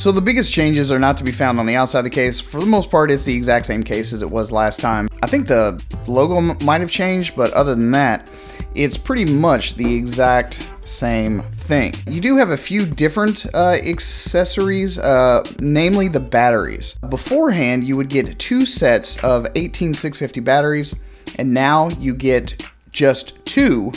So the biggest changes are not to be found on the outside of the case. For the most part, it's the exact same case as it was last time. I think the logo might have changed, but other than that, it's pretty much the exact same thing. You do have a few different accessories, namely the batteries. Beforehand, you would get 2 sets of 18650 batteries, and now you get just 2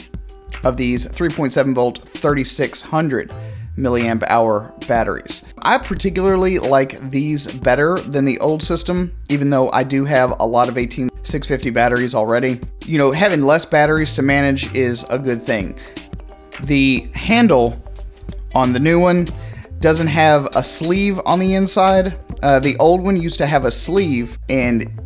of these 3.7 volt 3600 milliamp hour batteries. I particularly like these better than the old system, even though I do have a lot of 18650 batteries already. You know, having less batteries to manage is a good thing. The handle on the new one doesn't have a sleeve on the inside. The old one used to have a sleeve, and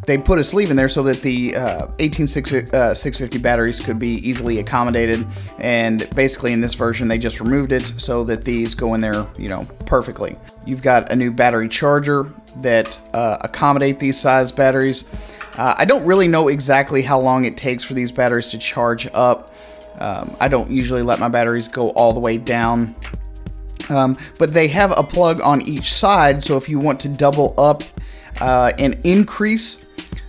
they put a sleeve in there so that the 18650 batteries could be easily accommodated, and basically in this version they just removed it so that these go in there, you know, perfectly. You've got a new battery charger that accommodate these size batteries. I don't really know exactly how long it takes for these batteries to charge up. I don't usually let my batteries go all the way down. But they have a plug on each side, so if you want to double up and increase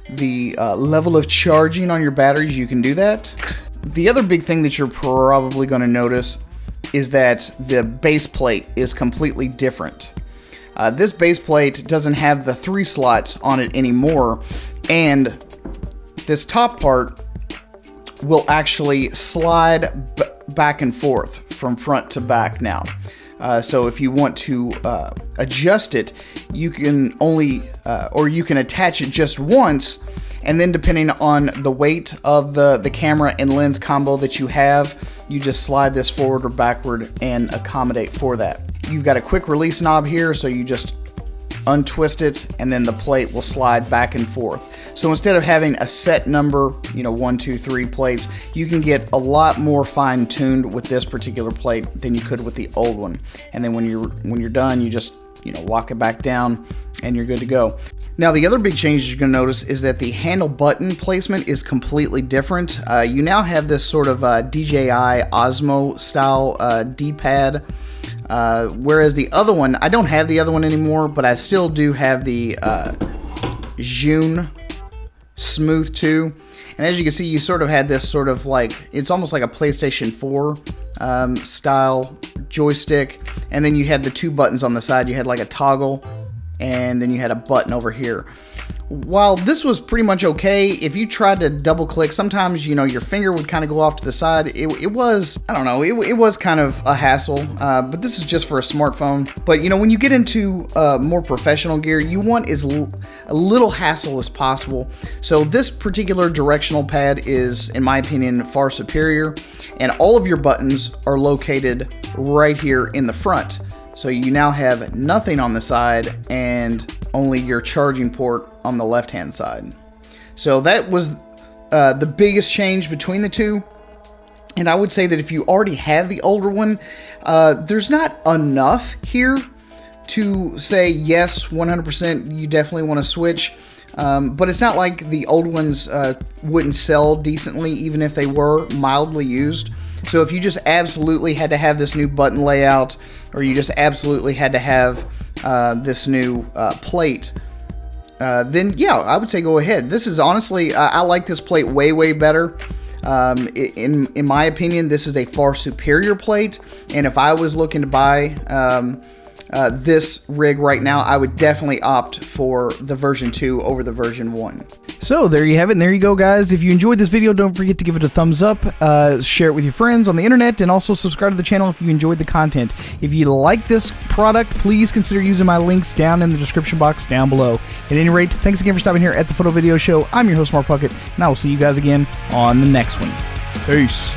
the level of charging on your batteries, you can do that. The other big thing that you're probably going to notice is that the base plate is completely different. This base plate doesn't have the 3 slots on it anymore, and this top part will actually slide back and forth from front to back now. So if you want to adjust it, you can only, or you can attach it just once, and then depending on the weight of the camera and lens combo that you have, you just slide this forward or backward and accommodate for that. You've got a quick release knob here, so you just untwist it, and then the plate will slide back and forth. So instead of having a set number, you know, 1, 2, 3 plates, you can get a lot more fine-tuned with this particular plate than you could with the old one. And then when you're done, you just, you know, lock it back down and you're good to go. Now, the other big change you're going to notice is that the handle button placement is completely different. You now have this sort of DJI Osmo style D-pad. Whereas the other one, I don't have the other one anymore, but I still do have the Zhiyun Smooth 2. And as you can see, you sort of had this sort of like, it's almost like a PlayStation 4 style joystick. And then you had the 2 buttons on the side. You had like a toggle, and then you had a button over here. While this was pretty much okay, if you tried to double click, sometimes, you know, your finger would kind of go off to the side. It was, I don't know, it was kind of a hassle, but this is just for a smartphone. But, you know, when you get into more professional gear, you want as a little hassle as possible. So this particular directional pad is, in my opinion, far superior, and all of your buttons are located right here in the front. So you now have nothing on the side and only your charging port on the left-hand side. So that was the biggest change between the two. And I would say that if you already have the older one, there's not enough here to say, yes, 100% you definitely want to switch. But it's not like the old ones wouldn't sell decently, even if they were mildly used. So if you just absolutely had to have this new button layout, or you just absolutely had to have this new plate, then yeah, I would say go ahead. This is honestly, I like this plate way, way better. In my opinion, this is a far superior plate, and if I was looking to buy this rig right now, I would definitely opt for the version 2 over the version 1. So there you have it, and there you go, guys. If you enjoyed this video, don't forget to give it a thumbs up, share it with your friends on the internet, and also subscribe to the channel if you enjoyed the content. If you like this product, please consider using my links down in the description box down below. At any rate, thanks again for stopping here at the Photo Video Show. I'm your host, Mark Puckett, and I will see you guys again on the next one. Peace.